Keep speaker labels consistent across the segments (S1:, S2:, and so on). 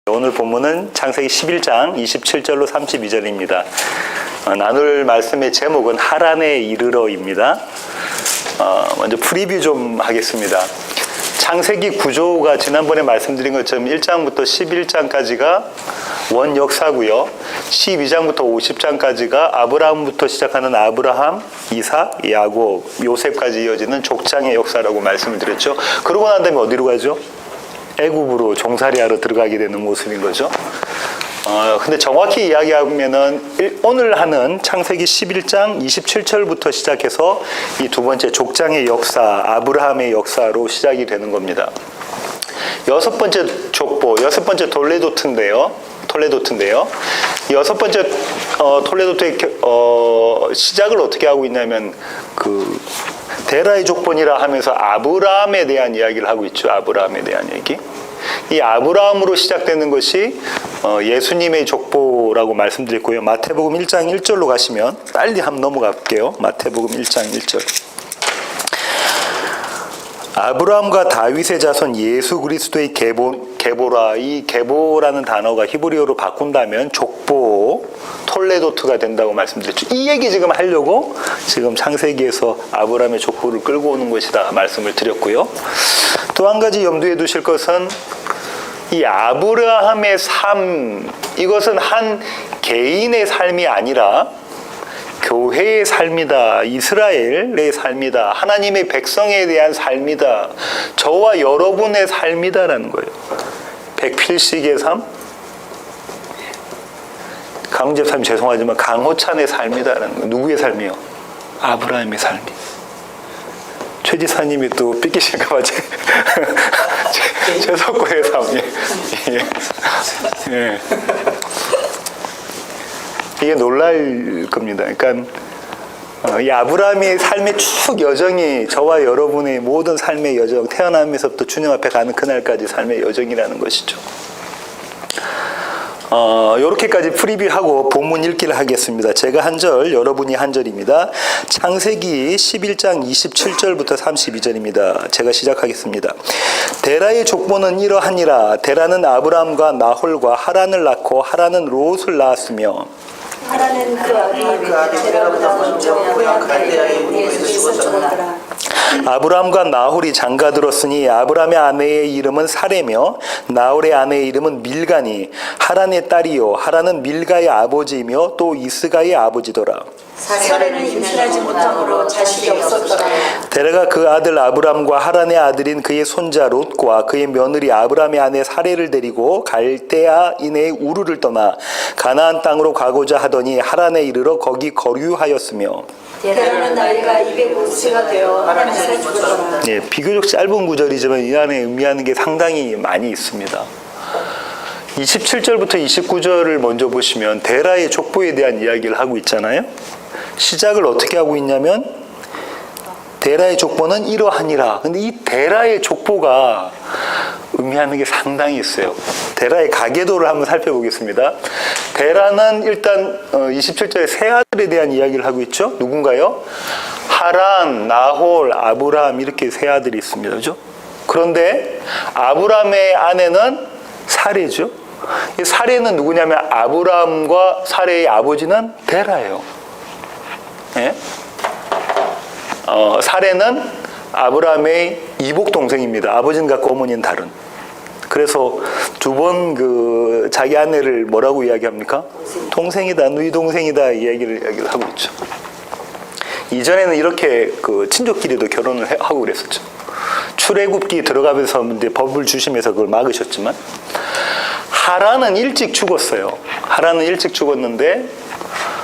S1: 오늘 본문은 창세기 11장 27절로 32절입니다. 나눌 말씀의 제목은 하란에 이르러입니다. 먼저 프리뷰 좀 하겠습니다. 창세기 구조가 지난번에 말씀드린 것처럼 1장부터 11장까지가 원 역사고요. 12장부터 50장까지가 아브라함부터 시작하는 아브라함, 이삭, 야곱, 요셉까지 이어지는 족장의 역사라고 말씀을 드렸죠. 그러고 난 다음에 어디로 가죠? 애굽으로 종살이하러 들어가게 되는 모습인 거죠. 근데 정확히 이야기하면은 오늘 하는 창세기 11장 27절부터 시작해서 이 두 번째 족장의 역사, 아브라함의 역사로 시작이 되는 겁니다. 여섯 번째 족보, 여섯 번째 톨레도트인데요. 여섯 번째 톨레도트의 시작을 어떻게 하고 있냐면 데라의 족본이라 하면서 아브라함에 대한 이야기를 하고 있죠. 아브라함에 대한 얘기. 이 아브라함으로 시작되는 것이 예수님의 족보라고 말씀드렸고요. 마태복음 1장 1절로 가시면 빨리 한번 넘어갈게요. 마태복음 1장 1절. 아브라함과 다윗의 자손 예수 그리스도의 계보라. 이 계보라는 단어가 히브리어로 바꾼다면 족보, 톨레도트가 된다고 말씀드렸죠. 이 얘기 지금 하려고 지금 창세기에서 아브라함의 족보를 끌고 오는 것이다 말씀을 드렸고요. 또 한 가지 염두에 두실 것은 이 아브라함의 삶, 이것은 한 개인의 삶이 아니라 교회의 삶이다. 이스라엘의 삶이다. 하나님의 백성에 대한 삶이다. 저와 여러분의 삶이다라는 거예요. 백필식의 삶? 강훈재사님 죄송하지만 강호찬의 삶이다라는 거예요. 누구의 삶이요? 아브라함의 삶이. 최 지사님이 또 삐끼실까봐 최석구의 삶이. 예. 이게 놀랄 겁니다. 그러니까 이 아브라함의 삶의 쭉 여정이 저와 여러분의 모든 삶의 여정, 태어나면서부터 주님 앞에 가는 그날까지 삶의 여정이라는 것이죠. 이렇게까지 프리뷰하고 본문 읽기를 하겠습니다. 제가 한 절, 여러분이 한 절입니다. 창세기 11장 27절부터 32절입니다. 제가 시작하겠습니다. 데라의 족보는 이러하니라. 데라는 아브라함과 나홀과 하란을 낳고 하란은 롯을 낳았으며
S2: 하란은 그 아비 데라보다 먼저 고향 갈대아의 우리에서 죽었더라.
S1: 아브라함과 나홀이 장가들었으니 아브라함의 아내의 이름은 사레며 나홀의 아내의 이름은 밀가니 하란의 딸이요 하란은 밀가의 아버지이며 또 이스가의 아버지더라.
S2: 사레는 임신하지 못함으로 자식이 없었더라.
S1: 데라가 그 아들 아브람과 하란의 아들인 그의 손자 롯과 그의 며느리 아브람의 아내 사레를 데리고 갈대아인의 우르를 떠나 가나안 땅으로 가고자 하더니 하란에 이르러 거기 거류하였으며
S2: 데라는 나이가 250세가 되어 하란에서 죽었더라.
S1: 예, 비교적 짧은 구절이지만 이 안에 의미하는 게 상당히 많이 있습니다. 27절부터 29절을 먼저 보시면 데라의 족보에 대한 이야기를 하고 있잖아요. 시작을 어떻게 하고 있냐면 데라의 족보는 이러하니라. 근데 이 데라의 족보가 의미하는 게 상당히 있어요. 데라의 가계도를 한번 살펴보겠습니다. 데라는 일단 27절에 세 아들에 대한 이야기를 하고 있죠. 누군가요? 하란, 나홀, 아브람 이렇게 세 아들이 있습니다. 그죠? 그런데 아브람의 아내는 사레죠. 이 사레는 누구냐면 아브람과 사레의 아버지는 데라예요. 예? 사레는 아브람의 이복 동생입니다. 아버지는 같고 어머니는 다른. 그래서 두 번 자기 아내를 뭐라고 이야기합니까? 동생이다, 누이 동생이다 이야기를 하고 있죠. 이전에는 이렇게 친족끼리도 결혼을 하고 그랬었죠. 출애굽기 들어가면서 이제 법을 주시면서 그걸 막으셨지만 하란은 일찍 죽었어요. 하란은 일찍 죽었는데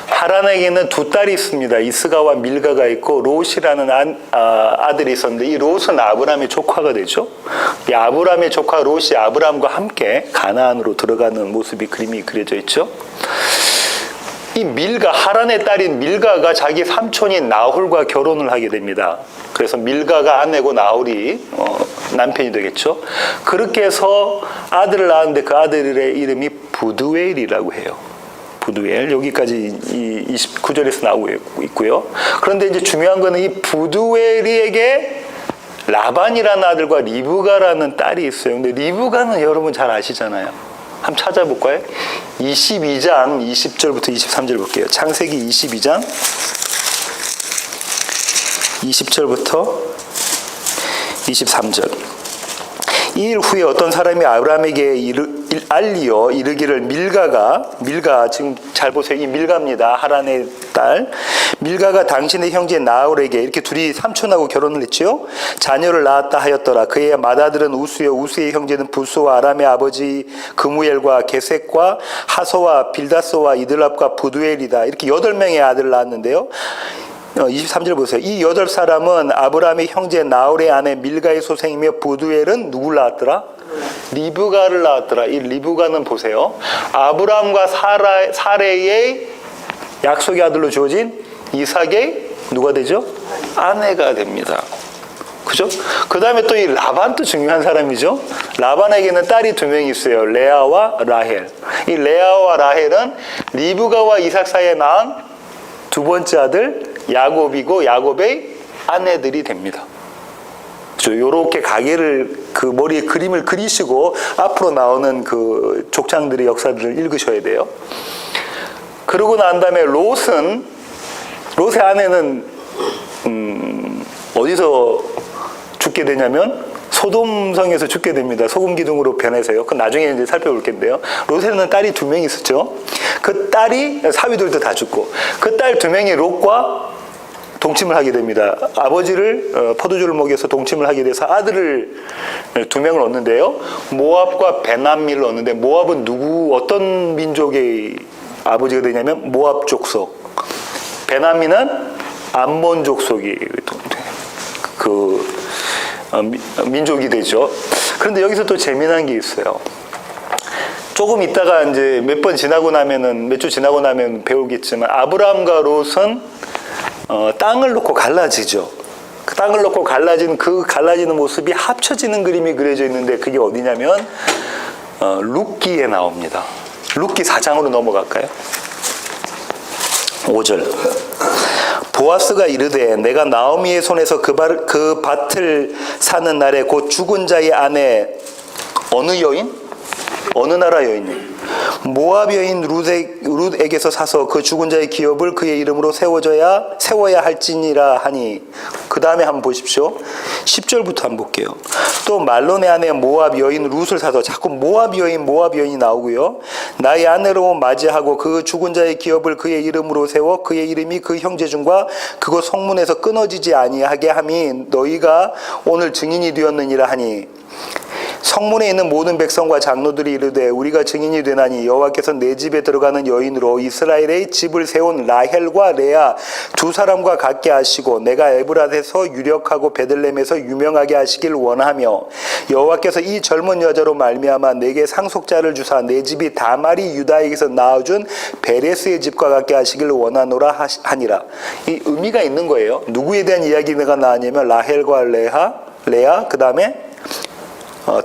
S1: 하란에게는 두 딸이 있습니다. 이스가와 밀가가 있고 롯이라는 아들이 있었는데 이 롯은 아브람의 조카가 되죠. 이 아브람의 조카 롯이 아브람과 함께 가나안으로 들어가는 모습이 그림이 그려져 있죠. 이 하란의 딸인 밀가가 자기 삼촌인 나홀과 결혼을 하게 됩니다. 그래서 밀가가 아내고 나홀이 남편이 되겠죠. 그렇게 해서 아들을 낳았는데 그 아들의 이름이 부두엘이라고 해요. 부두엘. 여기까지 이 29절에서 나오고 있고요. 그런데 이제 중요한 거는 이 부두엘에게 라반이라는 아들과 리브가라는 딸이 있어요. 근데 리브가는 여러분 잘 아시잖아요. 한번 찾아볼까요? 22장 20절부터 23절 볼게요. 창세기 22장 20절부터 23절. 이 일 후에 어떤 사람이 아브라함에게 알리어 이르기를 밀가 지금 잘 보세요. 이 밀가입니다. 하란의 딸. 밀가가 당신의 형제 나홀에게, 이렇게 둘이 삼촌하고 결혼을 했죠. 자녀를 낳았다 하였더라. 그의 맏아들은 우스요, 우스의 형제는 부스와 아람의 아버지 그무엘과 게색과 하소와 빌다소와 이들랍과 부두엘이다. 이렇게 8명의 아들을 낳았는데요. 23절 보세요. 이 8사람은 아브라함의 형제 나홀의 아내 밀가의 소생이며 부두엘은 누굴 낳았더라? 리브가를 낳았더라. 이 리브가는 보세요. 아브라함과 사레의 약속의 아들로 주어진 이삭의 누가 되죠? 아내가 됩니다. 그죠? 그 다음에 또 이 라반도 중요한 사람이죠. 라반에게는 딸이 2명이 있어요. 레아와 라헬. 이 레아와 라헬은 리브가와 이삭 사이에 낳은 2번째 아들 야곱이고 야곱의 아내들이 됩니다. 요렇게 가계를 그 머리에 그림을 그리시고 앞으로 나오는 그 족장들의 역사들을 읽으셔야 돼요. 그러고 난 다음에 롯의 아내는 어디서 죽게 되냐면 소돔성에서 죽게 됩니다. 소금 기둥으로 변해서요. 그건 나중에 이제 살펴볼 텐데요. 롯에는 딸이 2명이 있었죠. 그 딸이 사위들도 다 죽고 그 딸 2명이 롯과 동침을 하게 됩니다. 아버지를 포도주를 먹여서 동침을 하게 돼서 아들을 2명을 얻는데요. 모압과 베나밀을 얻는데 모압은 어떤 민족의 아버지가 되냐면 모압 족속. 베나밀은 암몬 족속이 민족이 되죠. 그런데 여기서 또 재미난 게 있어요. 조금 있다가 이제 몇 주 지나고 나면 배우겠지만 아브라함과 롯은 땅을 놓고 갈라지죠. 그 땅을 놓고 갈라지는 모습이 합쳐지는 그림이 그려져 있는데 그게 어디냐면 룻기에 나옵니다. 룻기 4장으로 넘어갈까요? 5절. 보아스가 이르되 내가 나오미의 손에서 그 밭을 사는 날에 곧 죽은 자의 아내 어느 여인? 어느 나라 여인이? 모압 여인 룻에게서 사서 그 죽은 자의 기업을 그의 이름으로 세워야 할지니라 하니. 그 다음에 한번 보십시오. 10절부터 한번 볼게요. 또 말론의 아내 모압 여인 룻을 사서, 자꾸 모압 여인이 나오고요. 나의 아내로 맞이하고 그 죽은 자의 기업을 그의 이름으로 세워 그의 이름이 그 형제 중과 그곳 성문에서 끊어지지 아니하게 함이 너희가 오늘 증인이 되었느니라 하니. 성문에 있는 모든 백성과 장로들이 이르되 우리가 증인이 되나니 여호와께서 내 집에 들어가는 여인으로 이스라엘의 집을 세운 라헬과 레아 2사람과 같게 하시고 내가 에브라에서 유력하고 베들레헴에서 유명하게 하시길 원하며 여호와께서 이 젊은 여자로 말미암아 내게 상속자를 주사 내 집이 다말이 유다에게서 낳아준 베레스의 집과 같게 하시길 원하노라 하니라. 이 의미가 있는 거예요. 누구에 대한 이야기가 나왔냐면 라헬과 레아 그 다음에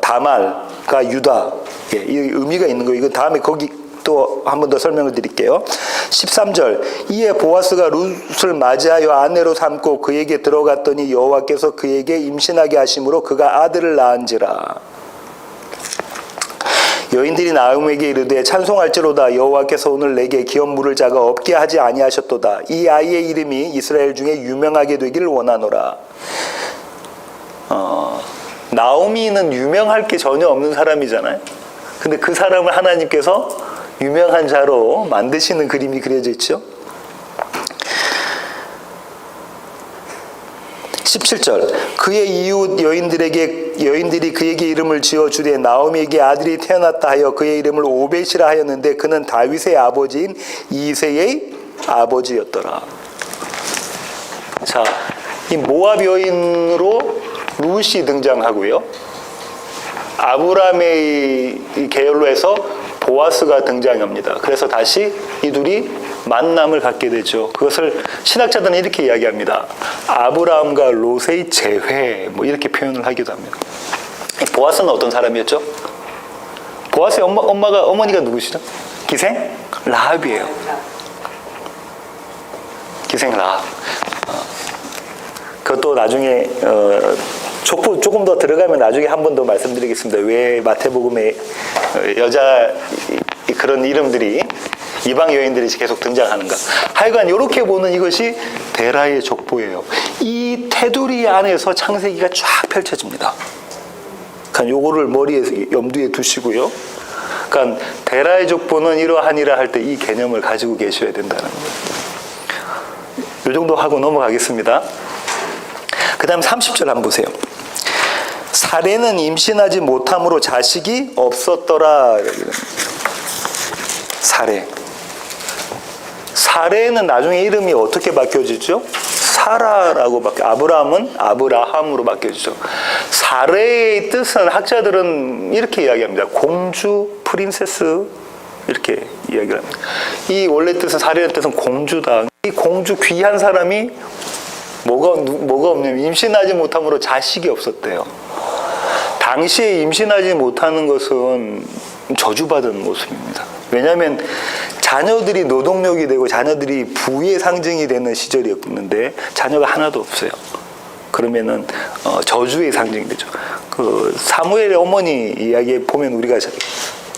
S1: 다말과 유다. 이 의미가 있는 거예요. 이거 다음에 거기 또 한 번 더 설명을 드릴게요. 13절. 이에 보아스가 룻을 맞이하여 아내로 삼고 그에게 들어갔더니 여호와께서 그에게 임신하게 하심으로 그가 아들을 낳은지라. 여인들이 나음에게 이르되 찬송할지로다. 여호와께서 오늘 내게 기업 물을 자가 없게 하지 아니하셨도다. 이 아이의 이름이 이스라엘 중에 유명하게 되기를 원하노라. 나오미는 유명할 게 전혀 없는 사람이잖아요. 근데 그 사람을 하나님께서 유명한 자로 만드시는 그림이 그려져 있죠. 17절. 그의 이웃 여인들이 그에게 이름을 지어주되 나오미에게 아들이 태어났다 하여 그의 이름을 오벳이라 하였는데 그는 다윗의 아버지인 이새의 아버지였더라. 자, 이 모압 여인으로 룻이 등장하고요. 아브라함의 계열로 해서 보아스가 등장합니다. 그래서 다시 이 둘이 만남을 갖게 되죠. 그것을 신학자들은 이렇게 이야기합니다. 아브라함과 롯의 재회, 이렇게 표현을 하기도 합니다. 보아스는 어떤 사람이었죠? 보아스의 어머니가 누구시죠? 기생 라합이에요. 기생 라합. 그것도 나중에 족보 조금 더 들어가면 나중에 한 번 더 말씀드리겠습니다. 왜 마태복음에 여자 그런 이름들이 이방 여인들이 계속 등장하는가. 하여간 이렇게 보는 이것이 데라의 족보예요. 이 테두리 안에서 창세기가 쫙 펼쳐집니다. 그러니까 요거를 머리에 염두에 두시고요. 그러니까 데라의 족보는 이러하니라 할 때 이 개념을 가지고 계셔야 된다는 거예요. 이 정도 하고 넘어가겠습니다. 그 다음 30절 한번 보세요. 사례는 임신하지 못함으로 자식이 없었더라. 사례는 나중에 이름이 어떻게 바뀌어지죠? 사라라고 아브라함은 아브라함으로 바뀌어지죠. 사례의 뜻은 학자들은 이렇게 이야기합니다. 공주, 프린세스 이렇게 이야기를 합니다. 이 원래 뜻은 사례의 뜻은 공주다. 이 공주 귀한 사람이 뭐가 없냐면 임신하지 못함으로 자식이 없었대요. 당시에 임신하지 못하는 것은 저주받은 모습입니다. 왜냐하면 자녀들이 노동력이 되고 자녀들이 부의 상징이 되는 시절이었는데 자녀가 하나도 없어요. 그러면은 저주의 상징이 되죠. 그 사무엘의 어머니 이야기에 보면 우리가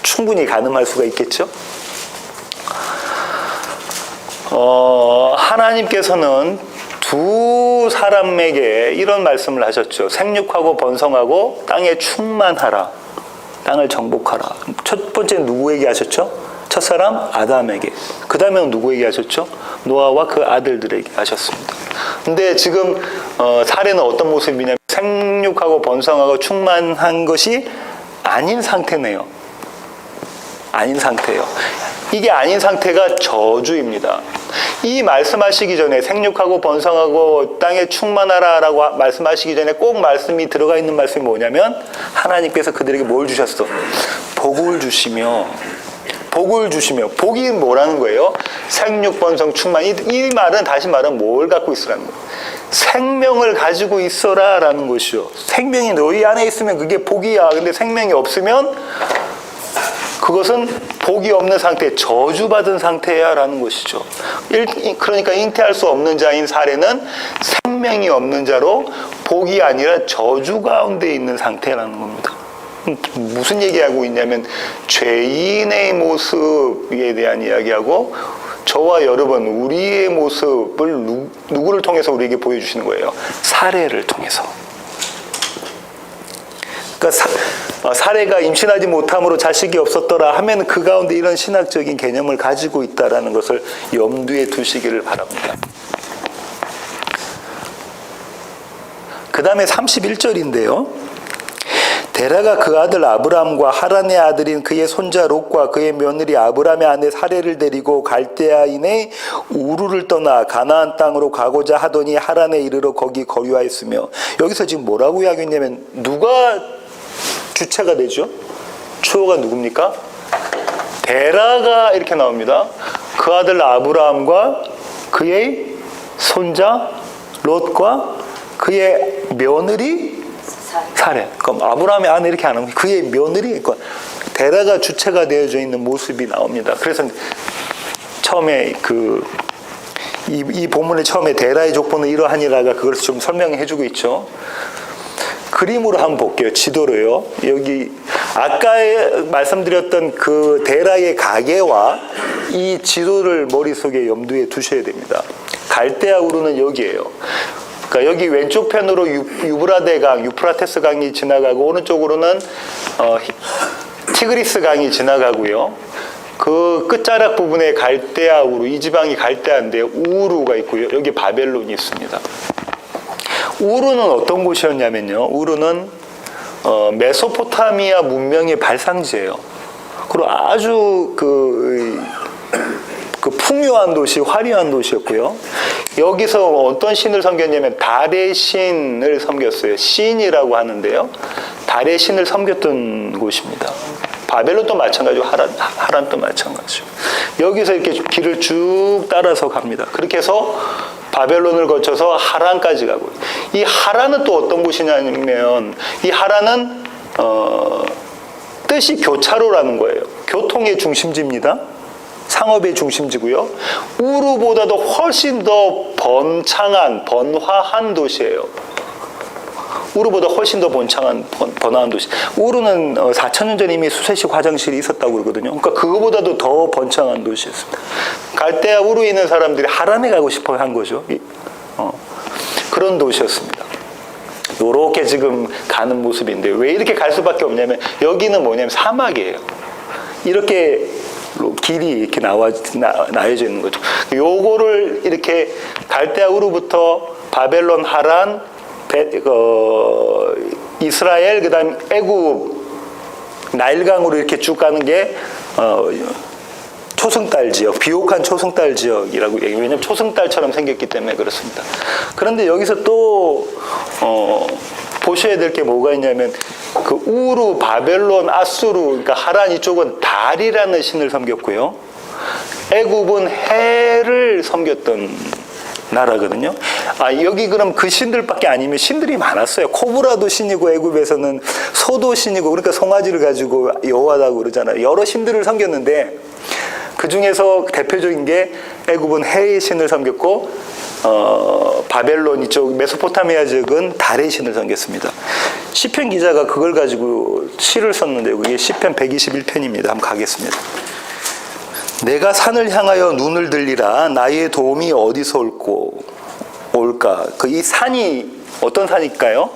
S1: 충분히 가늠할 수가 있겠죠. 하나님께서는 두 사람에게 이런 말씀을 하셨죠. 생육하고 번성하고 땅에 충만하라. 땅을 정복하라. 첫 번째 누구에게 하셨죠? 첫사람 아담에게. 그 다음에는 누구에게 하셨죠? 노아와 그 아들들에게 하셨습니다. 근데 지금 사례는 어떤 모습이냐면 생육하고 번성하고 충만한 것이 아닌 상태네요. 아닌 상태예요. 이게 아닌 상태가 저주입니다. 이 말씀하시기 전에 생육하고 번성하고 땅에 충만하라라고 말씀하시기 전에 꼭 말씀이 들어가 있는 말씀이 뭐냐면 하나님께서 그들에게 뭘 주셨어? 복을 주시며 복이 뭐라는 거예요? 생육, 번성, 충만. 이 말은 다시 말하면 뭘 갖고 있으라는 거예요? 생명을 가지고 있어라라는 것이요. 생명이 너희 안에 있으면 그게 복이야. 근데 생명이 없으면 그것은 복이 없는 상태, 저주받은 상태야 라는 것이죠. 그러니까 잉태할 수 없는 자인 사례는 생명이 없는 자로 복이 아니라 저주 가운데 있는 상태라는 겁니다. 무슨 얘기하고 있냐면 죄인의 모습에 대한 이야기하고 저와 여러분 우리의 모습을 누구를 통해서 우리에게 보여주시는 거예요? 사례를 통해서. 그러니까 사례가 임신하지 못함으로 자식이 없었더라 하면 그 가운데 이런 신학적인 개념을 가지고 있다는 것을 염두에 두시기를 바랍니다. 그 다음에 31절인데요. 데라가 그 아들 아브람과 하란의 아들인 그의 손자 롯과 그의 며느리 아브람의 아내 사례를 데리고 갈대아인의 우르를 떠나 가나안 땅으로 가고자 하더니 하란에 이르러 거기 거류하였으며, 여기서 지금 뭐라고 이야기했냐면 누가 주체가 되죠? 추호가 누굽니까? 데라가 이렇게 나옵니다. 그 아들 아브라함과 그의 손자 롯과 그의 며느리 사례. 그럼 아브라함의 아내 이렇게 안 하면 그의 며느리, 그러니까 데라가 주체가 되어져 있는 모습이 나옵니다. 그래서 처음에 이 본문의 처음에 데라의 족보는 이러하니라가 그걸 좀 설명해주고 있죠. 그림으로 한번 볼게요. 지도로요. 여기 아까 말씀드렸던 그 데라의 가계와 이 지도를 머릿속에 염두에 두셔야 됩니다. 갈대아 우르는 여기예요. 그러니까 여기 왼쪽 편으로 유브라데 강, 유프라테스 강이 지나가고 오른쪽으로는 티그리스 강이 지나가고요. 그 끝자락 부분에 갈대아 우르, 이 지방이 갈대아인데 우루가 있고요. 여기 바벨론이 있습니다. 우르는 어떤 곳이었냐면요. 우르는 메소포타미아 문명의 발상지예요. 그리고 아주 그 풍요한 도시, 화려한 도시였고요. 여기서 어떤 신을 섬겼냐면 달의 신을 섬겼어요. 신이라고 하는데요. 달의 신을 섬겼던 곳입니다. 바벨론도 마찬가지고 하란도 마찬가지고. 여기서 이렇게 길을 쭉 따라서 갑니다. 그렇게 해서 바벨론을 거쳐서 하란까지 가고, 이 하란은 또 어떤 곳이냐면 이 하란은 뜻이 교차로라는 거예요. 교통의 중심지입니다. 상업의 중심지고요. 우르보다도 훨씬 더 번창한, 번화한 도시예요. 우르보다 훨씬 더 번화한 도시. 우르는 4,000년 전에 이미 수세식 화장실이 있었다고 그러거든요. 그러니까 그거보다도 더 번창한 도시였습니다. 갈대아 우르에 있는 사람들이 하란에 가고 싶어 한 거죠. 그런 도시였습니다. 요렇게 지금 가는 모습인데 왜 이렇게 갈 수밖에 없냐면 여기는 뭐냐면 사막이에요. 이렇게 길이 이렇게 나여져 있는 거죠. 요거를 이렇게 갈대아 우르부터 바벨론, 하란, 이스라엘, 그다음 애굽, 나일강으로 이렇게 쭉 가는 게 초승달 지역, 비옥한 초승달 지역이라고 얘기해요. 왜냐하면 초승달처럼 생겼기 때문에 그렇습니다. 그런데 여기서 또 보셔야 될 게 뭐가 있냐면 그 우르, 바벨론, 아수르, 그러니까 하란 이쪽은 달이라는 신을 섬겼고요. 애굽은 해를 섬겼던 나라거든요. 여기 그럼 그 신들밖에 아니면 신들이 많았어요. 코브라도 신이고 애굽에서는 소도 신이고 그러니까 송아지를 가지고 여호와라고 그러잖아요. 여러 신들을 섬겼는데 그 중에서 대표적인 게 애굽은 해의 신을 섬겼고 바벨론 이쪽 메소포타미아 지역은 달의 신을 섬겼습니다. 시편 기자가 그걸 가지고 시를 썼는데 그게 시편 121편입니다. 한번 가겠습니다. 내가 산을 향하여 눈을 들리라. 나의 도움이 어디서 올까? 이 산이 어떤 산일까요?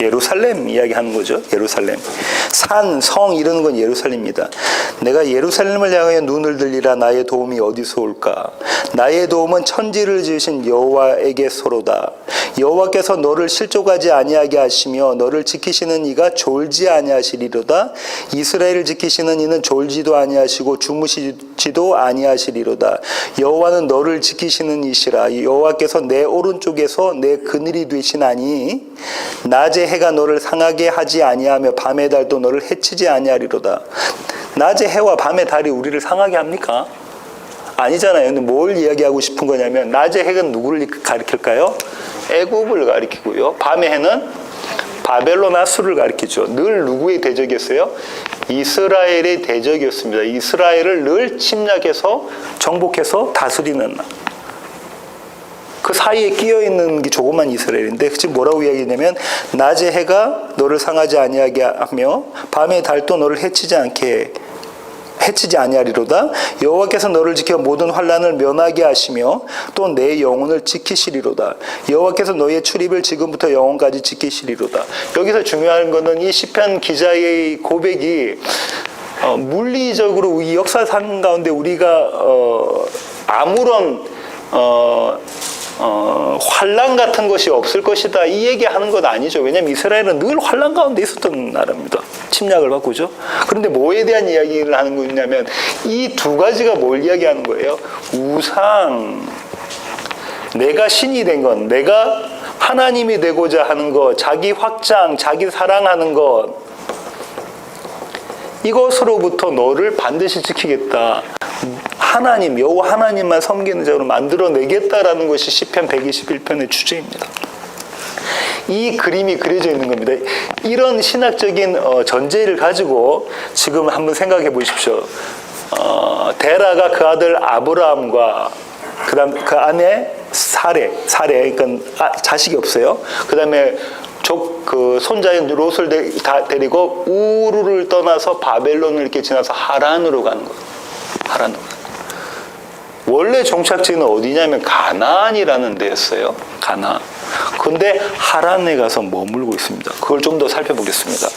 S1: 예루살렘 이야기하는 거죠. 예루살렘. 산, 성 이러는 건 예루살렘입니다. 내가 예루살렘을 향하여 눈을 들리라. 나의 도움이 어디서 올까? 나의 도움은 천지를 지으신 여호와에게서로다. 여호와께서 너를 실족하지 아니하게 하시며 너를 지키시는 이가 졸지 아니하시리로다. 이스라엘을 지키시는 이는 졸지도 아니하시고 주무시지도 아니하시리로다. 여호와는 너를 지키시는 이시라. 여호와께서 내 오른쪽에서 내 그늘이 되시나니 낮에 해가 너를 상하게 하지 아니하며 밤의 달도 너를 해치지 아니하리로다. 낮에 해와 밤의 달이 우리를 상하게 합니까? 아니잖아요. 근데 뭘 이야기하고 싶은 거냐면 낮의 해가 누구를 가리킬까요? 애굽을 가리키고요. 밤의 해는 바벨론, 아수르를 가리키죠. 늘 누구의 대적이었어요? 이스라엘의 대적이었습니다. 이스라엘을 늘 침략해서 정복해서 다스리는 그 사이에 끼어있는 게 조그만 이스라엘인데 지금 뭐라고 이야기하냐면 낮의 해가 너를 상하지 아니하게 하며 밤의 달도 너를 해치지 아니하리로다. 여호와께서 너를 지켜 모든 환난을 면하게 하시며 또 내 영혼을 지키시리로다. 여호와께서 너의 출입을 지금부터 영원까지 지키시리로다. 여기서 중요한 것은 이 시편 기자의 고백이 물리적으로 이 역사상 가운데 우리가 아무런 환난 같은 것이 없을 것이다 이 얘기하는 것 아니죠. 왜냐하면 이스라엘은 늘 환난 가운데 있었던 나라입니다. 침략을 받고죠. 그런데 뭐에 대한 이야기를 하는 거냐면 이 두 가지가 뭘 이야기하는 거예요? 우상, 내가 신이 된 것, 내가 하나님이 되고자 하는 것, 자기 확장, 자기 사랑하는 것, 이것으로부터 너를 반드시 지키겠다. 하나님, 여호와 하나님만 섬기는 자로 만들어내겠다라는 것이 시편 121편의 주제입니다. 이 그림이 그려져 있는 겁니다. 이런 신학적인 전제를 가지고 지금 한번 생각해 보십시오. 데라가 그 아들 아브라함과 그다음 그 아내 사레, 그러니까 자식이 없어요. 그다음에 그 손자인 롯을 데리고 우르를 떠나서 바벨론을 이렇게 지나서 하란으로 가는 거예요. 하란으로. 원래 종착지는 어디냐면 가나안이라는 데였어요. 가나안. 근데 하란에 가서 머물고 있습니다. 그걸 좀 더 살펴보겠습니다.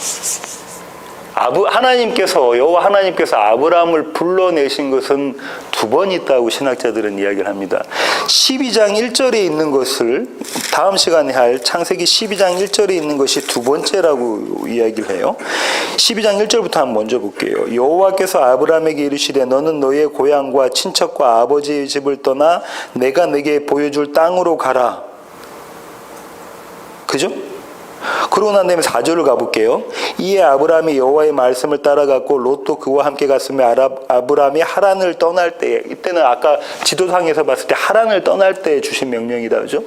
S1: 여호와 하나님께서 아브라함을 불러내신 것은 두 번 있다고 신학자들은 이야기를 합니다. 12장 1절에 있는 것을 다음 시간에 할 창세기 12장 1절에 있는 것이 두 번째라고 이야기를 해요. 12장 1절부터 한번 먼저 볼게요. 여호와께서 아브라함에게 이르시되 너는 너의 고향과 친척과 아버지의 집을 떠나 내가 내게 보여줄 땅으로 가라. 그죠? 그러고 난 다음에 4절을 가볼게요. 이에 아브라함이 여호와의 말씀을 따라갔고 롯도 그와 함께 갔으며 아브라함이 하란을 떠날 때, 이때는 아까 지도상에서 봤을 때 하란을 떠날 때 주신 명령이다, 그죠?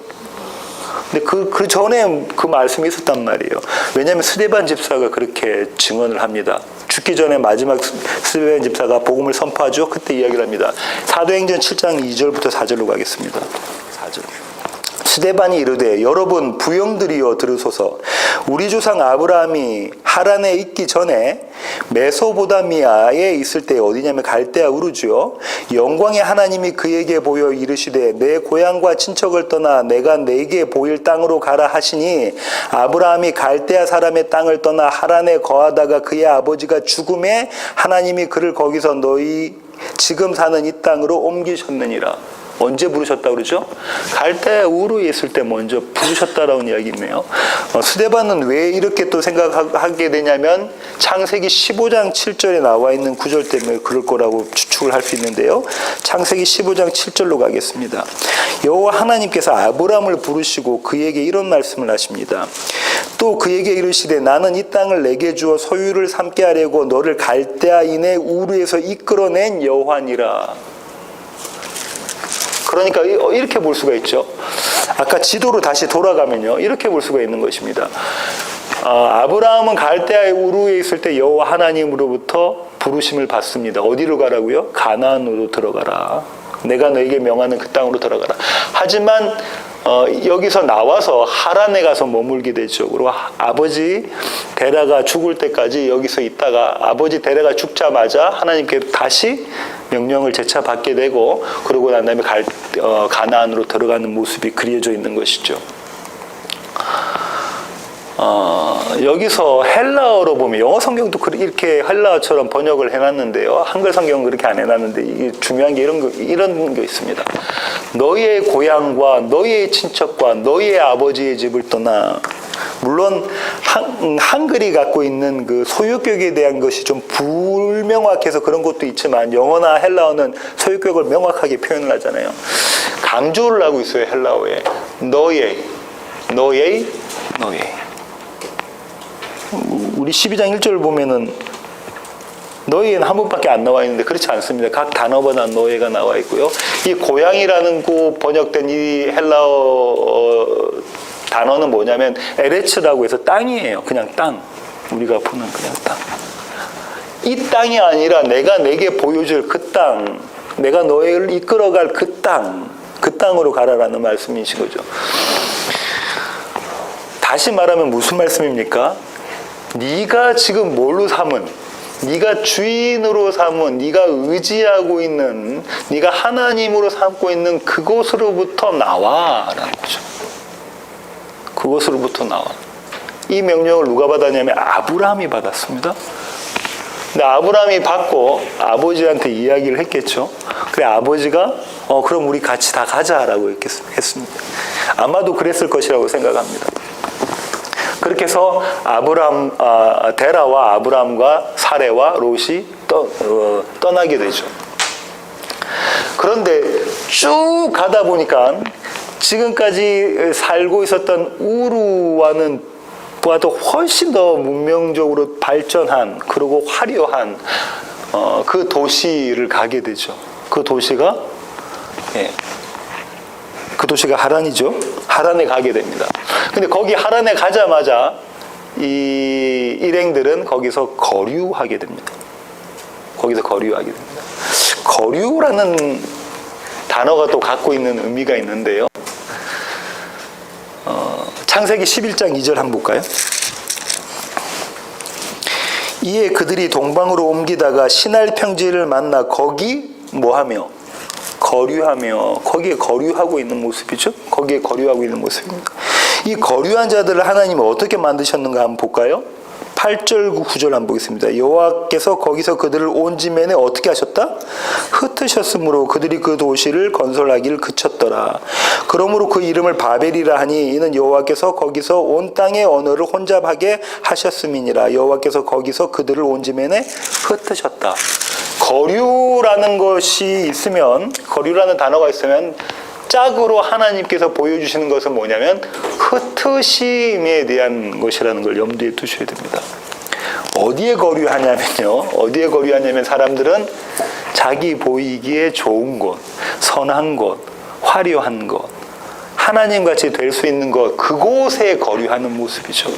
S1: 근데 그 전에 그 말씀이 있었단 말이에요. 왜냐하면 스데반 집사가 그렇게 증언을 합니다. 죽기 전에 마지막 스데반 집사가 복음을 선포하죠. 그때 이야기를 합니다. 사도행전 7장 2절부터 4절로 가겠습니다. 4절. 스데반이 이르되 여러분 부영들이여 들으소서. 우리 조상 아브라함이 하란에 있기 전에 메소보다미아에 있을 때 어디냐면 갈대아 우르주요. 영광의 하나님이 그에게 보여 이르시되 내 고향과 친척을 떠나 내가 내게 보일 땅으로 가라 하시니 아브라함이 갈대아 사람의 땅을 떠나 하란에 거하다가 그의 아버지가 죽음에 하나님이 그를 거기서 너희 지금 사는 이 땅으로 옮기셨느니라. 언제 부르셨다 그러죠? 갈대아 우르에 있을 때 먼저 부르셨다라는 이야기네요. 스데반은 왜 이렇게 또 생각하게 되냐면 창세기 15장 7절에 나와 있는 구절 때문에 그럴 거라고 추측을 할 수 있는데요. 창세기 15장 7절로 가겠습니다. 여호와 하나님께서 아브라함을 부르시고 그에게 이런 말씀을 하십니다. 또 그에게 이르시되 나는 이 땅을 내게 주어 소유를 삼게 하려고 너를 갈대아인의 우르에서 이끌어낸 여호와니라. 그러니까 이렇게 볼 수가 있죠. 아까 지도로 다시 돌아가면요, 이렇게 볼 수가 있는 것입니다. 아브라함은 갈대아의 우르에 있을 때 여호와 하나님으로부터 부르심을 받습니다. 어디로 가라고요? 가나안으로 들어가라. 내가 너에게 명하는 그 땅으로 들어가라. 하지만 여기서 나와서 하란에 가서 머물게 되죠. 그리고 아버지 데라가 죽을 때까지 여기서 있다가 아버지 데라가 죽자마자 하나님께 다시 명령을 재차 받게 되고, 그러고 난 다음에 가나안으로 들어가는 모습이 그려져 있는 것이죠. 여기서 헬라어로 보면 영어 성경도 이렇게 헬라어처럼 번역을 해놨는데요. 한글 성경은 그렇게 안 해놨는데 이게 중요한 게 이런 게 있습니다. 너희의 고향과 너희의 친척과 너희의 아버지의 집을 떠나. 물론 한글이 갖고 있는 그 소유격에 대한 것이 좀 불명확해서 그런 것도 있지만 영어나 헬라어는 소유격을 명확하게 표현을 하잖아요. 강조를 하고 있어요. 헬라어에 너의. 우리 12장 1절을 보면은 너희는 한 번밖에 안 나와 있는데 그렇지 않습니다. 각 단어마다 너희가 나와 있고요. 이 고향이라는 거 번역된 이 헬라어 단어는 뭐냐면 에레츠라고 해서 땅이에요. 그냥 땅. 우리가 보는 그냥 땅. 이 땅이 아니라 내가 내게 보여줄 그 땅, 내가 너희를 이끌어갈 그 땅, 그 땅으로 가라라는 말씀이신 거죠. 다시 말하면 무슨 말씀입니까? 네가 지금 뭘로 삼은, 네가 주인으로 삼은, 네가 의지하고 있는, 네가 하나님으로 삼고 있는 그곳으로부터 나와라는 거죠. 그곳으로부터 나와. 이 명령을 누가 받았냐면 아브라함이 받았습니다. 근데 아브라함이 받고 아버지한테 이야기를 했겠죠. 그래 아버지가 그럼 우리 같이 다 가자라고 했습니다. 아마도 그랬을 것이라고 생각합니다. 그렇게 해서 데라와 아브라함과 사레와 롯이 떠나게 되죠. 그런데 쭉 가다 보니까 지금까지 살고 있었던 우르와는 보아도 훨씬 더 문명적으로 발전한, 그리고 화려한 그 도시를 가게 되죠. 그 도시가 하란이죠. 하란에 가게 됩니다. 근데 거기 하란에 가자마자 이 일행들은 거기서 거류하게 됩니다. 거류라는 단어가 또 갖고 있는 의미가 있는데요. 창세기 11장 2절 한번 볼까요? 이에 그들이 동방으로 옮기다가 시날 평지를 만나 거기 뭐하며? 거류하며. 거기에 거류하고 있는 모습이죠. 거기에 거류하고 있는 모습입니다. 이 거류한 자들을 하나님은 어떻게 만드셨는가 한번 볼까요? 8절 9절 한번 보겠습니다. 여호와께서 거기서 그들을 온 지면에 어떻게 하셨다? 흩으셨으므로 그들이 그 도시를 건설하기를 그쳤더라. 그러므로 그 이름을 바벨이라 하니 이는 여호와께서 거기서 온 땅의 언어를 혼잡하게 하셨음이니라. 여호와께서 거기서 그들을 온 지면에 흩으셨다. 거류라는 것이 있으면, 거류라는 단어가 있으면 짝으로 하나님께서 보여주시는 것은 뭐냐면 흩으심에 대한 것이라는 걸 염두에 두셔야 됩니다. 어디에 거류하냐면 사람들은 자기 보이기에 좋은 곳, 선한 곳, 화려한 곳, 하나님같이 될 수 있는 것, 그곳에 거류하는 모습이죠.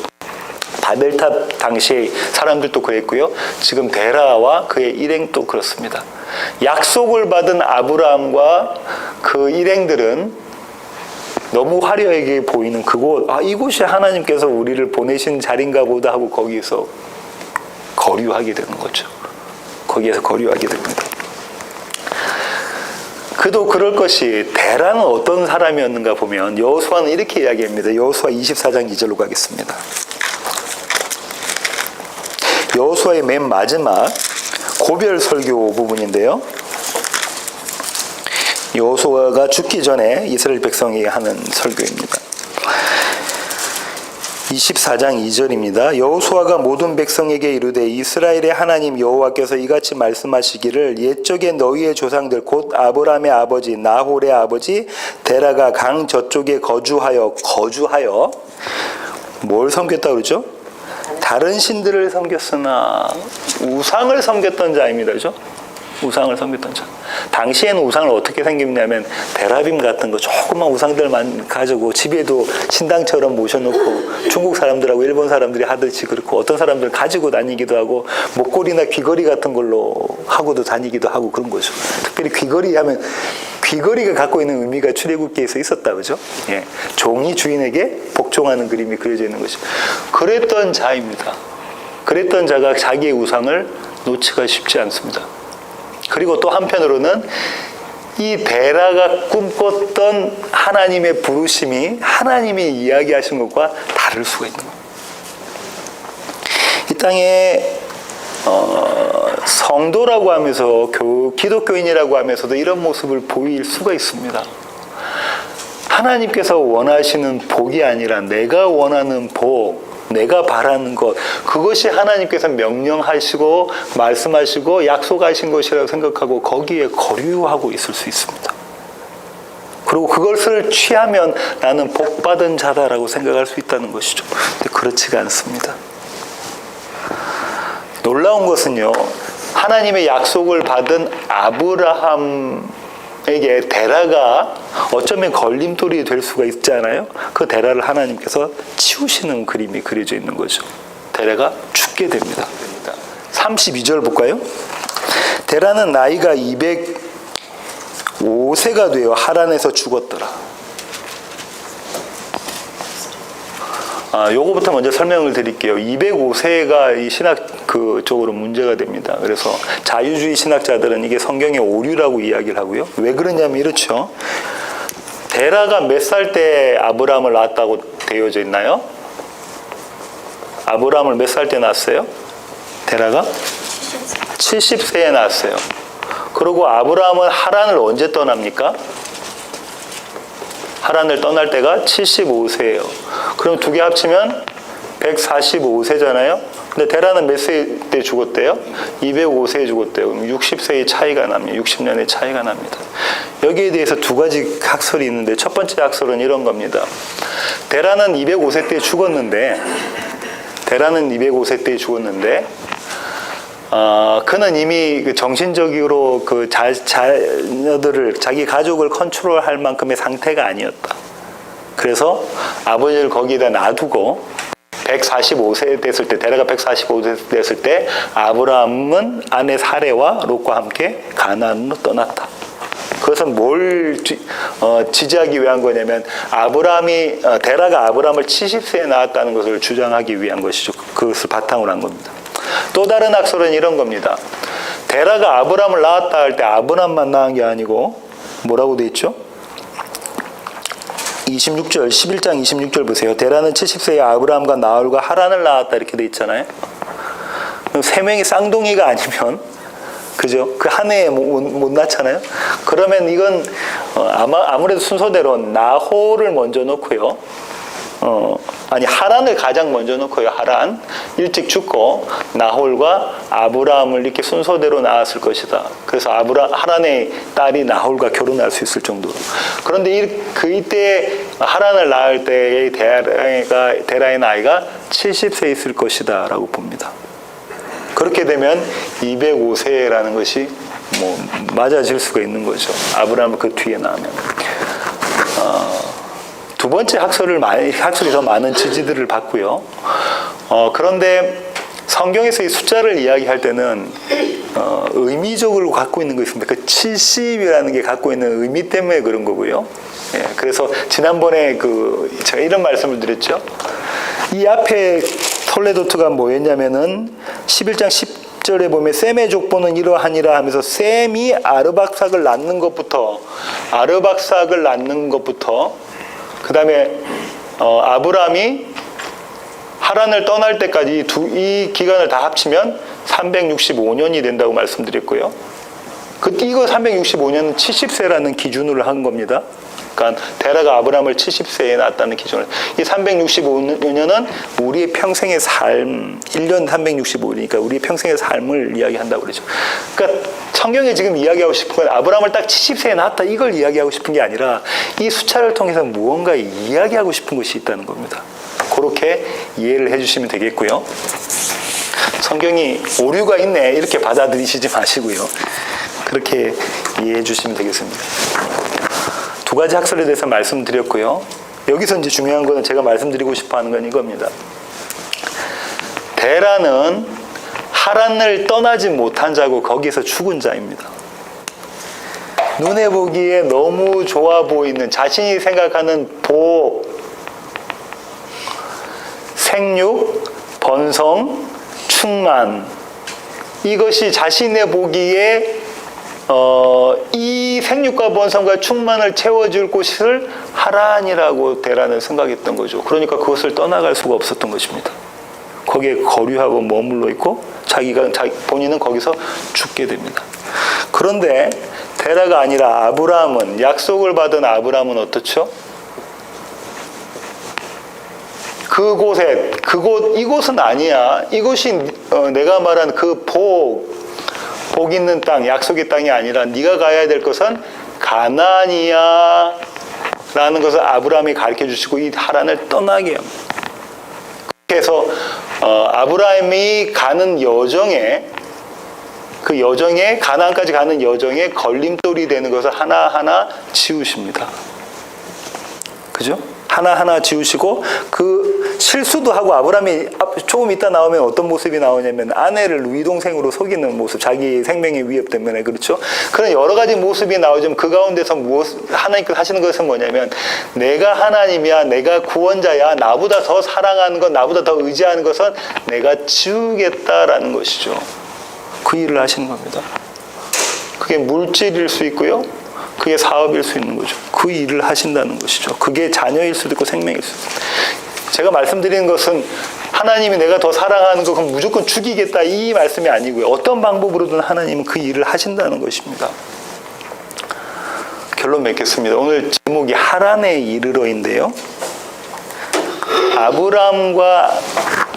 S1: 바벨탑 당시의 사람들도 그랬고요. 지금 데라와 그의 일행도 그렇습니다. 약속을 받은 아브라함과 그 일행들은 너무 화려하게 보이는 그곳, 이곳이 하나님께서 우리를 보내신 자리인가 보다 하고 거기에서 거류하게 되는 거죠. 거기에서 거류하게 됩니다. 그도 그럴 것이 데라는 어떤 사람이었는가 보면 여호수아는 이렇게 이야기합니다. 여호수아 24장 2절로 가겠습니다. 여호수아의 맨 마지막 고별 설교 부분인데요. 여호수아가 죽기 전에 이스라엘 백성이 하는 설교입니다. 24장 2절입니다. 여호수아가 모든 백성에게 이르되 이스라엘의 하나님 여호와께서 이같이 말씀하시기를 옛적에 너희의 조상들 곧 아브라함의 아버지 나홀의 아버지 데라가 강 저쪽에 거주하여 뭘 섬겼다 그러죠? 다른 신들을 섬겼으나 우상을 섬겼던 자입니다. 그죠? 우상을 섬겼던 자. 당시에는 우상을 어떻게 섬겼냐면 데라빔 같은 거 조그만 우상들만 가지고 집에도 신당처럼 모셔놓고 중국 사람들하고 일본 사람들이 하듯이 그렇고 어떤 사람들은 가지고 다니기도 하고 목걸이나 귀걸이 같은 걸로 하고도 다니기도 하고 그런 거죠. 특별히 귀걸이 하면 귀걸이가 갖고 있는 의미가 출애굽기에서 있었다 그죠? 예. 종이 주인에게 복종하는 그림이 그려져 있는 것이죠. 그랬던 자입니다. 그랬던 자가 자기의 우상을 놓치기가 쉽지 않습니다. 그리고 또 한편으로는 이 데라가 꿈꿨던 하나님의 부르심이 하나님이 이야기하신 것과 다를 수가 있는 거예요. 이 땅에 성도라고 하면서 기독교인이라고 하면서도 이런 모습을 보일 수가 있습니다. 하나님께서 원하시는 복이 아니라 내가 원하는 복, 내가 바라는 것, 그것이 하나님께서 명령하시고 말씀하시고 약속하신 것이라고 생각하고 거기에 거류하고 있을 수 있습니다. 그리고 그것을 취하면 나는 복받은 자다라고 생각할 수 있다는 것이죠. 근데 그렇지가 않습니다. 놀라운 것은요, 하나님의 약속을 받은 아브라함에게 데라가 어쩌면 걸림돌이 될 수가 있잖아요. 그 데라를 하나님께서 치우시는 그림이 그려져 있는 거죠. 데라가 죽게 됩니다. 32절 볼까요? 데라는 나이가 205세가 되어 하란에서 죽었더라. 요거부터 먼저 설명을 드릴게요. 205세가 이 신학 쪽으로 문제가 됩니다. 그래서 자유주의 신학자들은 이게 성경의 오류라고 이야기를 하고요. 왜 그러냐면 이렇죠. 데라가 몇 살 때 아브라함을 낳았다고 되어져 있나요? 아브라함을 몇 살 때 낳았어요? 데라가 70세에 낳았어요. 그리고 아브라함은 하란을 언제 떠납니까? 하란을 떠날 때가 75세예요. 그럼 두 개 합치면 145세잖아요. 근데 데라는 몇 세 때 죽었대요? 205세에 죽었대요. 그럼 60세의 차이가 납니다. 60년의 차이가 납니다. 여기에 대해서 두 가지 학설이 있는데 첫 번째 학설은 이런 겁니다. 데라는 205세 때 죽었는데 그는 이미 그 정신적으로 그 자녀들을 자기 가족을 컨트롤할 만큼의 상태가 아니었다. 그래서 아버지를 거기다 놔두고 145세 됐을 때 데라가 145세 됐을 때 아브라함은 아내 사레와 롯과 함께 가나안으로 떠났다. 그것은 뭘 지지하기 위한 거냐면 데라가 아브라함을 70세에 낳았다는 것을 주장하기 위한 것이죠. 그것을 바탕으로 한 겁니다. 또 다른 학설은 이런 겁니다. 데라가 아브라함을 낳았다 할 때 아브라함만 낳은 게 아니고 뭐라고 돼 있죠? 26절, 11장 26절 보세요. 데라는 70세에 아브라함과 나홀과 하란을 낳았다 이렇게 돼 있잖아요. 그럼 세 명이 쌍둥이가 아니면 그죠? 그 한 해에 못 낳잖아요. 그러면 이건 아무래도 순서대로 나홀을 먼저 놓고요. 하란을 가장 먼저 놓고요. 하란 일찍 죽고 나홀과 아브라함을 이렇게 순서대로 낳았을 것이다. 그래서 하란의 딸이 나홀과 결혼할 수 있을 정도로. 그런데 이때 하란을 낳을 때의 데라의 나이가 70세 있을 것이다 라고 봅니다. 그렇게 되면 205세라는 것이 맞아질 수가 있는 거죠. 아브라함을 그 뒤에 낳으면. 두 번째 학설이 더 많은 지지들을 받고요. 그런데 성경에서 이 숫자를 이야기할 때는 의미적으로 갖고 있는 거 있습니다. 그 70이라는 게 갖고 있는 의미 때문에 그런 거고요. 예, 그래서 지난번에 제가 이런 말씀을 드렸죠. 이 앞에 솔레도트가 뭐였냐면은 11장 10절에 보면 셈의 족보는 이러하니라 하면서 셈이 아르박삭을 낳는 것부터 그 다음에 아브람이 하란을 떠날 때까지 이 기간을 다 합치면 365년이 된다고 말씀드렸고요. 이거 365년은 70세라는 기준으로 한 겁니다. 그러니까 데라가 아브람을 70세에 낳았다는 기준을. 이 365년은 우리의 평생의 삶, 1년 365일이니까 우리의 평생의 삶을 이야기한다고 그러죠. 그러니까 성경에 지금 이야기하고 싶은 건 아브람을 딱 70세에 낳았다 이걸 이야기하고 싶은 게 아니라 이 숫자를 통해서 무언가 이야기하고 싶은 것이 있다는 겁니다. 그렇게 이해를 해주시면 되겠고요. 성경이 오류가 있네 이렇게 받아들이시지 마시고요. 그렇게 이해해 주시면 되겠습니다. 두 가지 학설에 대해서 말씀드렸고요. 여기서 이제 중요한 거는 제가 말씀드리고 싶어 하는 건 이겁니다. 데라는 하란을 떠나지 못한 자고 거기서 죽은 자입니다. 눈에 보기에 너무 좋아 보이는 자신이 생각하는 생육, 번성, 충만 이것이 자신의 보기에 이 생육과 번성과 충만을 채워줄 곳을 하란이라고 데라는 생각했던 거죠. 그러니까 그것을 떠나갈 수가 없었던 것입니다. 거기에 거류하고 머물러 있고 본인은 거기서 죽게 됩니다. 그런데 데라가 아니라 아브라함은 약속을 받은 아브라함은 어떻죠? 이곳은 아니야. 이곳이 내가 말한 그 복 있는 땅, 약속의 땅이 아니라 네가 가야 될 것은 가나안이야 라는 것을 아브라함이 가르쳐 주시고 이 하란을 떠나게 합니다. 그래서 아브라함이 가는 가나안까지 가는 여정에 걸림돌이 되는 것을 하나하나 지우십니다. 그죠? 하나하나 지우시고 그 실수도 하고 아브라함이 조금 이따 나오면 어떤 모습이 나오냐면 아내를 위동생으로 속이는 모습, 자기 생명의 위협 때문에 그렇죠. 그런 여러 가지 모습이 나오지만 그 가운데서 하나님께서 하시는 것은 뭐냐면 내가 하나님이야, 내가 구원자야, 나보다 더 사랑하는 것, 나보다 더 의지하는 것은 내가 지우겠다라는 것이죠. 그 일을 하시는 겁니다. 그게 물질일 수 있고요. 그게 사업일 수 있는 거죠. 그 일을 하신다는 것이죠. 그게 자녀일 수도 있고 생명일 수도 있고. 제가 말씀드리는 것은 하나님이 내가 더 사랑하는 거 그럼 무조건 죽이겠다 이 말씀이 아니고요. 어떤 방법으로든 하나님은 그 일을 하신다는 것입니다. 결론 맺겠습니다. 오늘 제목이 하란에 이르러인데요.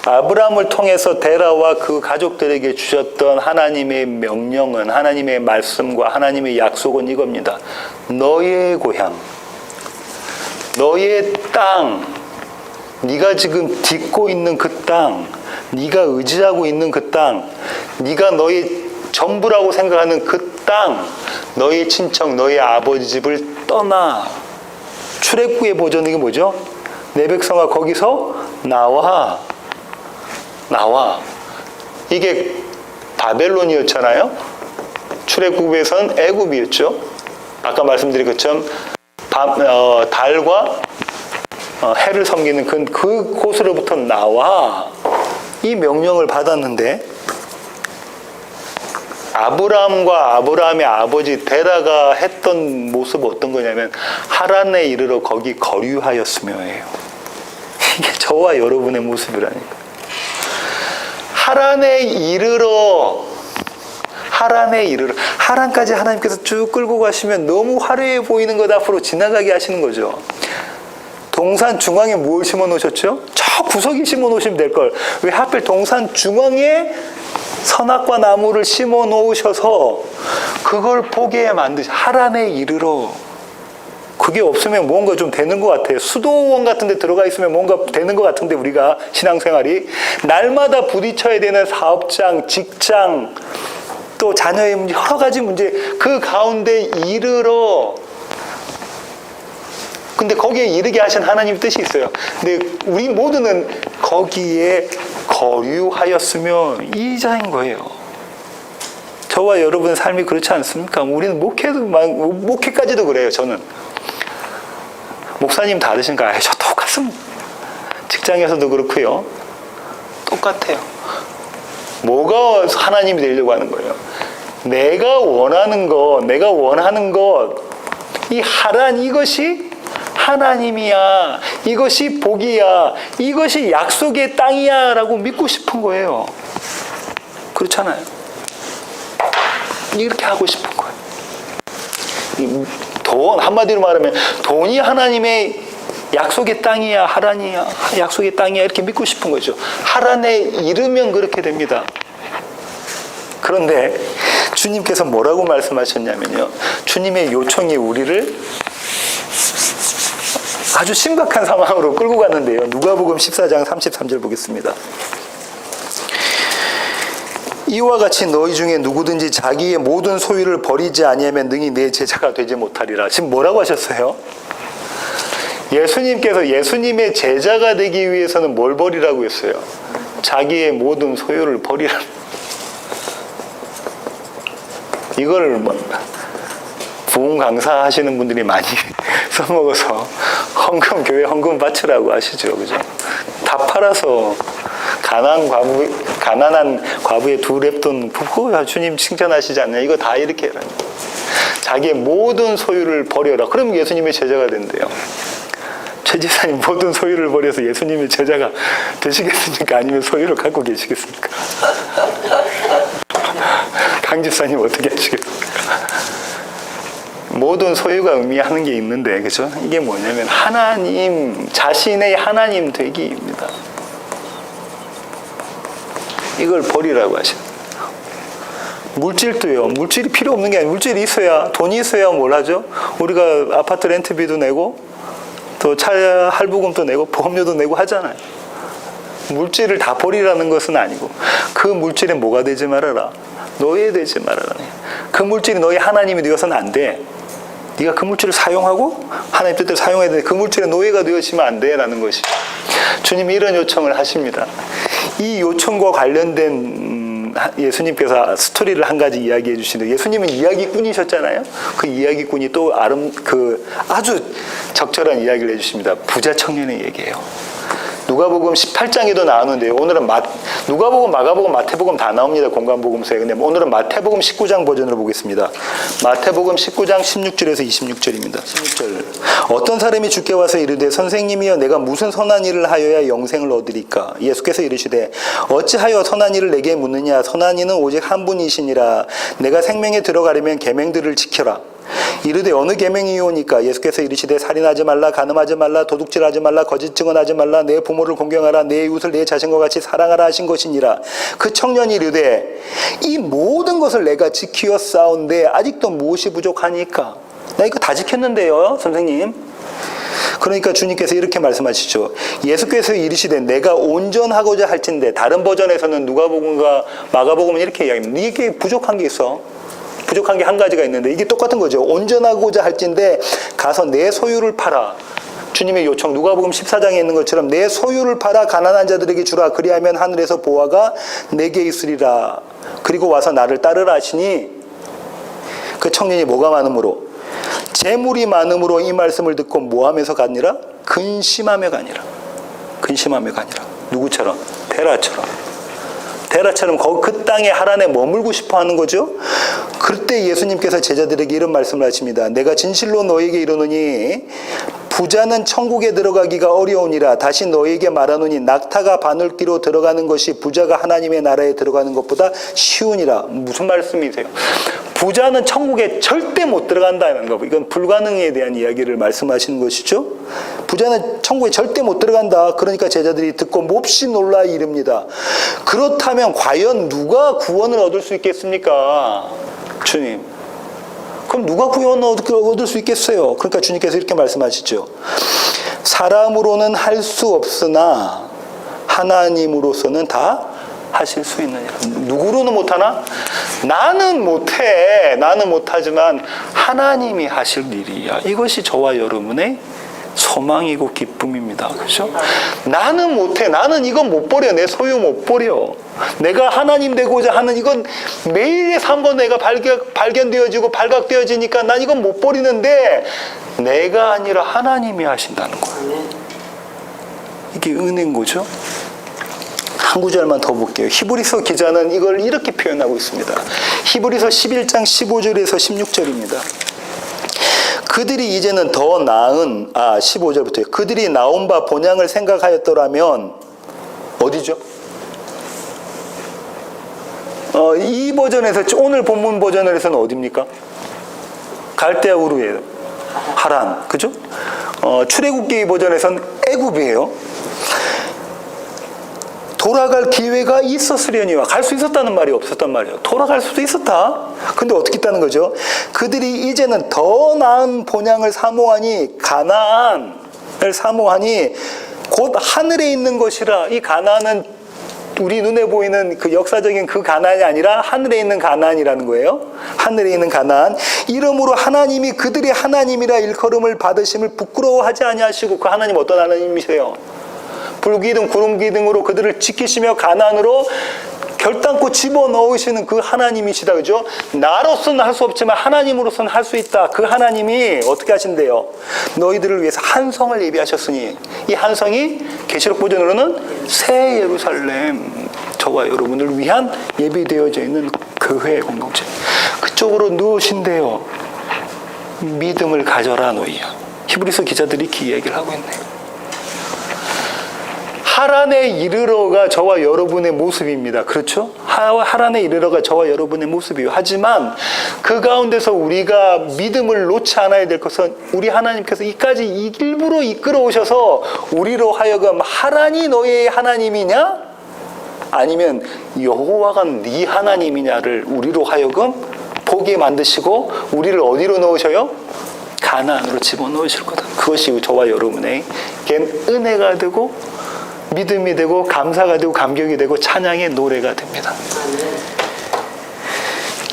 S1: 아브람을 통해서 데라와 그 가족들에게 주셨던 하나님의 명령은, 하나님의 말씀과 하나님의 약속은 이겁니다. 너의 고향, 너의 땅, 네가 지금 딛고 있는 그 땅, 네가 의지하고 있는 그 땅, 네가 너의 전부라고 생각하는 그 땅, 너의 친척, 너의 아버지 집을 떠나. 출애굽의 버전이 뭐죠? 내 백성아 거기서 나와. 이게 바벨론이었잖아요. 출애굽에선 애굽이었죠. 아까 말씀드린 것처럼 달과 해를 섬기는 그곳으로부터 나와. 이 명령을 받았는데 아브라함과 아브라함의 아버지 데라가 했던 모습은 어떤 거냐면 하란에 이르러 거기 거류하였으며예요. 이게 저와 여러분의 모습이라니까. 하란에 이르러 하란까지 하나님께서 쭉 끌고 가시면 너무 화려해 보이는 것 앞으로 지나가게 하시는 거죠. 동산 중앙에 뭘 심어 놓으셨죠? 저 구석에 심어 놓으시면 될 걸. 왜 하필 동산 중앙에 선악과 나무를 심어 놓으셔서 그걸 보게 만드시. 하란에 이르러. 그게 없으면 뭔가 좀 되는 것 같아요. 수도원 같은 데 들어가 있으면 뭔가 되는 것 같은데 우리가 신앙생활이 날마다 부딪혀야 되는 사업장, 직장, 또 자녀의 문제, 여러 가지 문제 그 가운데 이르러. 근데 거기에 이르게 하신 하나님의 뜻이 있어요. 근데 우리 모두는 거기에 거류하였으며 이 자인 거예요. 저와 여러분의 삶이 그렇지 않습니까? 우리는 목회까지도 그래요. 저는 목사님 다르신가? 저 똑같습니다. 직장에서도 그렇고요. 똑같아요. 뭐가 하나님이 되려고 하는 거예요? 내가 원하는 것, 이 하란 이것이 하나님이야. 이것이 복이야. 이것이 약속의 땅이야. 라고 믿고 싶은 거예요. 그렇잖아요. 이렇게 하고 싶은 거예요. 돈, 한마디로 말하면 돈이 하나님의 약속의 땅이야. 하란이야. 약속의 땅이야. 이렇게 믿고 싶은 거죠. 하란에 이르면 그렇게 됩니다. 그런데 주님께서 뭐라고 말씀하셨냐면요. 주님의 요청이 우리를 아주 심각한 상황으로 끌고 갔는데요. 누가복음 14장 33절 보겠습니다. 이와 같이 너희 중에 누구든지 자기의 모든 소유를 버리지 아니하면 능히 내 제자가 되지 못하리라. 지금 뭐라고 하셨어요? 예수님께서 예수님의 제자가 되기 위해서는 뭘 버리라고 했어요? 자기의 모든 소유를 버리라. 이걸 부흥 강사 하시는 분들이 많이 써먹어서 교회 헌금 바치라고 하시죠. 그죠? 다 팔아서 가난한 과부의 2렙돈 부고 주님 칭찬하시지 않냐. 이거 다 이렇게 해라. 자기의 모든 소유를 버려라. 그럼 예수님의 제자가 된대요. 최 지사님 모든 소유를 버려서 예수님의 제자가 되시겠습니까? 아니면 소유를 갖고 계시겠습니까? 강 집사님 어떻게 하시겠습니까? 모든 소유가 의미하는 게 있는데, 그죠? 이게 뭐냐면 하나님, 자신의 하나님 되기입니다. 이걸 버리라고 하시는 거예요. 물질도요. 물질이 필요 없는 게 아니고 물질이 있어야, 돈이 있어야 뭘 하죠? 우리가 아파트 렌트비도 내고 또 차 할부금도 내고 보험료도 내고 하잖아요. 물질을 다 버리라는 것은 아니고 그 물질에 뭐가 되지 말아라. 노예되지 말아라. 그 물질이 너의 하나님이 되어서는 안 돼. 네가 그 물질을 사용하고 하나님 뜻대로 사용해야 되는데 그 물질의 노예가 되어지면 안 돼라는 것이 주님이 이런 요청을 하십니다. 이 요청과 관련된 예수님께서 스토리를 한 가지 이야기해 주시는데, 예수님은 이야기꾼이셨잖아요. 그 이야기꾼이 또 아주 적절한 이야기를 해주십니다. 부자 청년의 얘기예요. 누가복음 18장에도 나오는데요. 오늘은 누가복음, 마가복음, 마태복음 다 나옵니다. 공간복음서에. 근데 오늘은 마태복음 19장 버전으로 보겠습니다. 마태복음 19장 16절에서 26절입니다. 16절. 어떤 사람이 주께 와서 이르되 선생님이여 내가 무슨 선한 일을 하여야 영생을 얻으리까? 예수께서 이르시되 어찌하여 선한 일을 내게 묻느냐? 선한 이는 오직 한 분이시니라. 내가 생명에 들어가려면 계명들을 지켜라. 이르되 어느 계명이오니까? 예수께서 이르시되 살인하지 말라, 간음하지 말라, 도둑질하지 말라, 거짓 증언하지 말라, 내 부모를 공경하라, 내 이웃을 내 자신과 같이 사랑하라 하신 것이니라. 그 청년이 이르되 이 모든 것을 내가 지키었사온데 아직도 무엇이 부족하니까? 나 이거 다 지켰는데요, 선생님. 그러니까 주님께서 이렇게 말씀하시죠. 예수께서 이르시되 내가 온전하고자 할진대. 다른 버전에서는 누가복음과 마가복음은 이렇게 이야기합니다. 이게 부족한 게 있어. 부족한 게 한 가지가 있는데 이게 똑같은 거죠. 온전하고자 할진대 가서 내 소유를 팔아. 주님의 요청, 누가복음 14장에 있는 것처럼 내 소유를 팔아 가난한 자들에게 주라. 그리하면 하늘에서 보화가 내게 있으리라. 그리고 와서 나를 따르라 하시니 그 청년이 뭐가 많음으로? 재물이 많음으로 이 말씀을 듣고 뭐하면서 가니라? 근심하며 가니라. 근심하며 가니라. 누구처럼? 테라처럼 그 땅에 하란에 머물고 싶어 하는 거죠. 그때 예수님께서 제자들에게 이런 말씀을 하십니다. 내가 진실로 너에게 이르노니 부자는 천국에 들어가기가 어려우니라. 다시 너에게 말하노니 낙타가 바늘귀로 들어가는 것이 부자가 하나님의 나라에 들어가는 것보다 쉬우니라. 무슨 말씀이세요? 부자는 천국에 절대 못 들어간다는 거. 이건 불가능에 대한 이야기를 말씀하시는 것이죠. 부자는 천국에 절대 못 들어간다. 그러니까 제자들이 듣고 몹시 놀라 이릅니다. 그렇다면 과연 누가 구원을 얻을 수 있겠습니까? 주님. 그럼 누가 구원을 얻을 수 있겠어요? 그러니까 주님께서 이렇게 말씀하시죠. 사람으로는 할 수 없으나 하나님으로서는 다 하실 수 있느니라. 누구로는 못하나? 나는 못해. 나는 못하지만 하나님이 하실 일이야. 이것이 저와 여러분의 소망이고 기쁨입니다. 그렇죠? 나는 못해. 나는 이건 못 버려. 내 소유 못 버려. 내가 하나님 되고자 하는 이건 매일의 삶과 내가 발견되어지고 발각되어지니까 난 이건 못 버리는데 내가 아니라 하나님이 하신다는 거예요. 이게 은혜인 거죠. 한 구절만 더 볼게요. 히브리서 기자는 이걸 이렇게 표현하고 있습니다. 히브리서 11장 15절에서 16절입니다. 그들이 이제는 더 나은 15절부터요. 그들이 나온 바 본향을 생각하였더라면 어디죠? 이 버전에서 오늘 본문 버전에서는 어디입니까? 갈대아 우르예요. 하란, 그죠? 출애굽기 버전에서는 애굽이에요. 돌아갈 기회가 있었으려니와 갈 수 있었다는 말이 없었단 말이에요. 돌아갈 수도 있었다. 근데 어떻게 있다는 거죠? 그들이 이제는 더 나은 본향을 사모하니 가나안을 사모하니 곧 하늘에 있는 것이라. 이 가나안은 우리 눈에 보이는 그 역사적인 그 가나안이 아니라 하늘에 있는 가나안이라는 거예요. 하늘에 있는 가나안. 이러므로 하나님이 그들이 하나님이라 일컬음을 받으심을 부끄러워하지 아니하시고, 그 하나님 어떤 하나님이세요? 불기둥 구름기둥으로 그들을 지키시며 가나안으로 결단코 집어넣으시는 그 하나님이시다. 그죠? 나로서는 할 수 없지만 하나님으로서는 할 수 있다. 그 하나님이 어떻게 하신대요? 너희들을 위해서 한 성을 예비하셨으니, 이 한 성이 계시록 버전으로는 새 예루살렘, 저와 여러분을 위한 예비되어져 있는 교회 공동체, 그쪽으로 누우신대요. 믿음을 가져라 너희야. 히브리서 기자들이 그 얘기를 하고 있네요. 하란에 이르러가 저와 여러분의 모습입니다. 그렇죠? 하란에 이르러가 저와 여러분의 모습이에요. 하지만 그 가운데서 우리가 믿음을 놓지 않아야 될 것은, 우리 하나님께서 이까지 일부러 이끌어 오셔서 우리로 하여금 하란이 너의 하나님이냐? 아니면 여호와가 네 하나님이냐를 우리로 하여금 보게 만드시고 우리를 어디로 넣으셔요? 가나안으로 집어넣으실 거다. 그것이 저와 여러분의 은혜가 되고 믿음이 되고 감사가 되고 감격이 되고 찬양의 노래가 됩니다.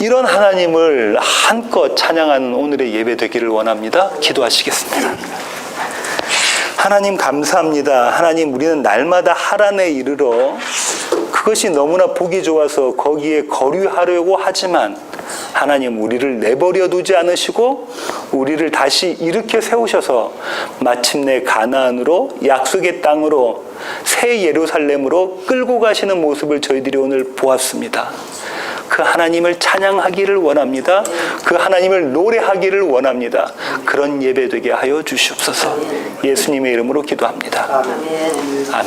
S1: 이런 하나님을 한껏 찬양하는 오늘의 예배 되기를 원합니다. 기도하시겠습니다. 하나님 감사합니다. 하나님, 우리는 날마다 하란에 이르러 그것이 너무나 보기 좋아서 거기에 거류하려고 하지만 하나님, 우리를 내버려 두지 않으시고 우리를 다시 일으켜 세우셔서 마침내 가나안으로, 약속의 땅으로, 새 예루살렘으로 끌고 가시는 모습을 저희들이 오늘 보았습니다. 그 하나님을 찬양하기를 원합니다. 그 하나님을 노래하기를 원합니다. 그런 예배 되게 하여 주시옵소서. 예수님의 이름으로 기도합니다. 아멘.